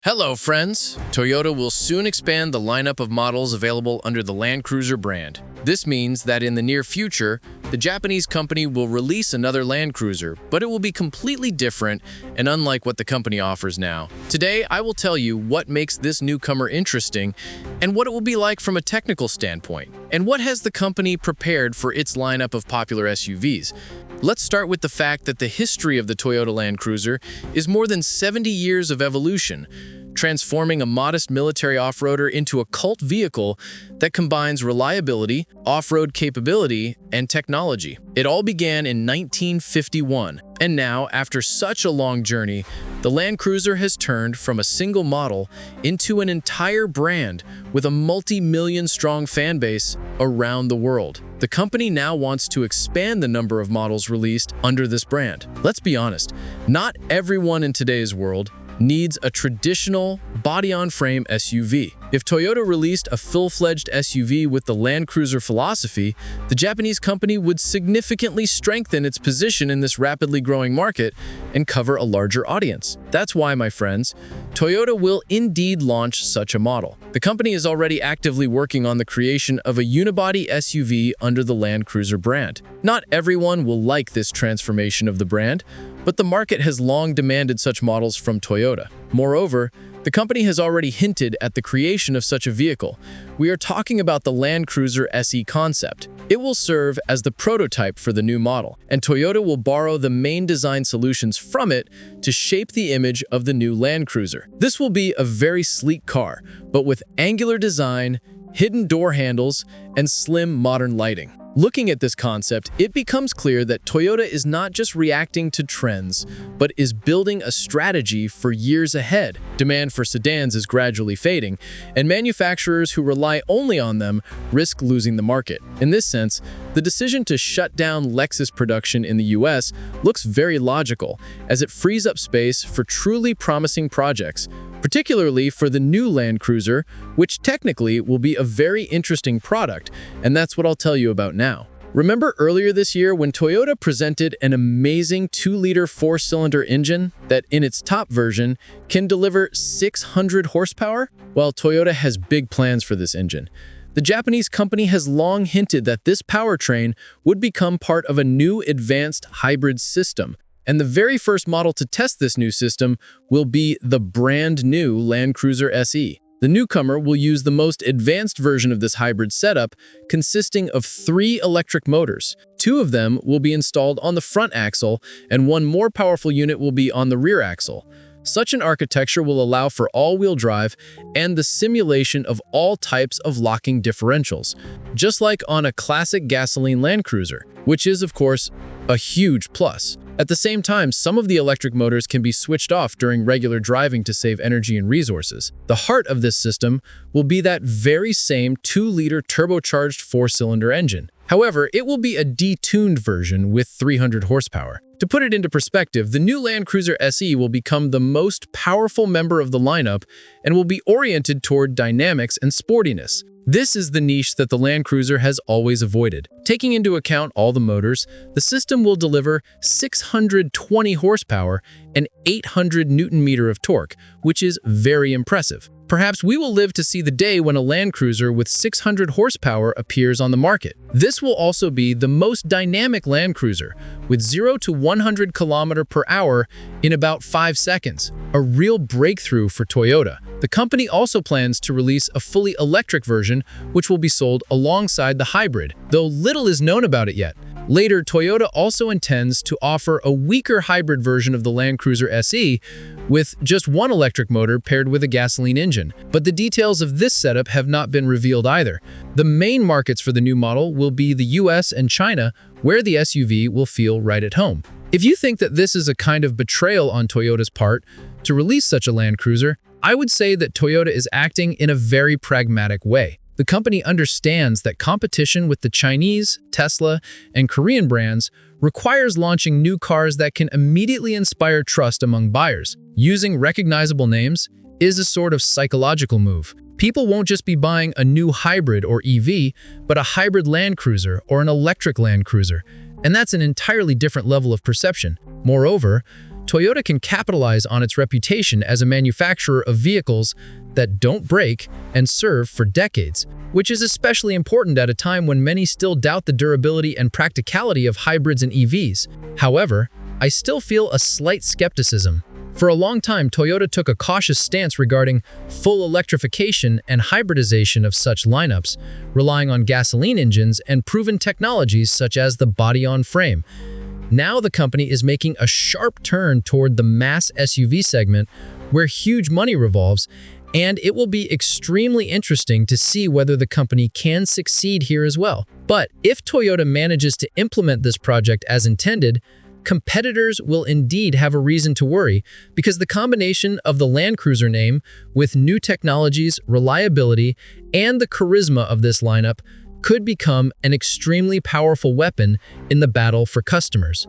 Hello, friends! Toyota will soon expand the lineup of models available under the Land Cruiser brand. This means that in the near future, the Japanese company will release another Land Cruiser, but it will be completely different and unlike what the company offers now. Today, I will tell you what makes this newcomer interesting and what it will be like from a technical standpoint, and what has the company prepared for its lineup of popular SUVs. Let's start with the fact that the history of the Toyota Land Cruiser is more than 70 years of evolution, transforming a modest military off-roader into a cult vehicle that combines reliability, off-road capability, and technology. It all began in 1951, and now, after such a long journey, the Land Cruiser has turned from a single model into an entire brand with a multi-million-strong fan base around the world. The company now wants to expand the number of models released under this brand. Let's be honest, not everyone in today's world needs a traditional body-on-frame SUV. If Toyota released a full-fledged SUV with the Land Cruiser philosophy, the Japanese company would significantly strengthen its position in this rapidly growing market and cover a larger audience. That's why, my friends, Toyota will indeed launch such a model. The company is already actively working on the creation of a uni-body SUV under the Land Cruiser brand. Not everyone will like this transformation of the brand, but the market has long demanded such models from Toyota. Moreover, the company has already hinted at the creation of such a vehicle. We are talking about the Land Cruiser SE concept. It will serve as the prototype for the new model, and Toyota will borrow the main design solutions from it to shape the image of the new Land Cruiser. This will be a very sleek car, but with angular design, hidden door handles, and slim modern lighting. Looking at this concept, it becomes clear that Toyota is not just reacting to trends, but is building a strategy for years ahead. Demand for sedans is gradually fading, and manufacturers who rely only on them risk losing the market. In this sense, the decision to shut down Lexus production in the US looks very logical, as it frees up space for truly promising projects, particularly for the new Land Cruiser, which technically will be a very interesting product, and that's what I'll tell you about now. Remember earlier this year when Toyota presented an amazing 2-liter 4-cylinder engine that, in its top version, can deliver 600 horsepower? Well, Toyota has big plans for this engine. The Japanese company has long hinted that this powertrain would become part of a new advanced hybrid system, and the very first model to test this new system will be the brand new Land Cruiser SE. The newcomer will use the most advanced version of this hybrid setup, consisting of 3 electric motors. 2 of them will be installed on the front axle, and 1 more powerful unit will be on the rear axle. Such an architecture will allow for all-wheel drive and the simulation of all types of locking differentials, just like on a classic gasoline Land Cruiser, which is, of course, a huge plus. At the same time, some of the electric motors can be switched off during regular driving to save energy and resources. The heart of this system will be that very same 2-liter turbocharged 4-cylinder engine. However, it will be a detuned version with 300 horsepower. To put it into perspective, the new Land Cruiser SE will become the most powerful member of the lineup and will be oriented toward dynamics and sportiness. This is the niche that the Land Cruiser has always avoided. Taking into account all the motors, the system will deliver 620 horsepower and 800 Newton-meter of torque, which is very impressive. Perhaps we will live to see the day when a Land Cruiser with 600 horsepower appears on the market. This will also be the most dynamic Land Cruiser, with 0 to 100 km/h in about 5 seconds, a real breakthrough for Toyota. The company also plans to release a fully electric version, which will be sold alongside the hybrid, though little is known about it yet. Later, Toyota also intends to offer a weaker hybrid version of the Land Cruiser SE with just 1 electric motor paired with a gasoline engine. But the details of this setup have not been revealed either. The main markets for the new model will be the US and China, where the SUV will feel right at home. If you think that this is a kind of betrayal on Toyota's part to release such a Land Cruiser, I would say that Toyota is acting in a very pragmatic way. The company understands that competition with the Chinese, Tesla, and Korean brands requires launching new cars that can immediately inspire trust among buyers. Using recognizable names is a sort of psychological move. People won't just be buying a new hybrid or EV, but a hybrid Land Cruiser or an electric Land Cruiser, and that's an entirely different level of perception. Moreover, Toyota can capitalize on its reputation as a manufacturer of vehicles that don't break and serve for decades, which is especially important at a time when many still doubt the durability and practicality of hybrids and EVs. However, I still feel a slight skepticism. For a long time, Toyota took a cautious stance regarding full electrification and hybridization of such lineups, relying on gasoline engines and proven technologies such as the body-on-frame. Now the company is making a sharp turn toward the mass SUV segment, where huge money revolves, and it will be extremely interesting to see whether the company can succeed here as well. But if Toyota manages to implement this project as intended, competitors will indeed have a reason to worry, because the combination of the Land Cruiser name with new technologies, reliability, and the charisma of this lineup could become an extremely powerful weapon in the battle for customers.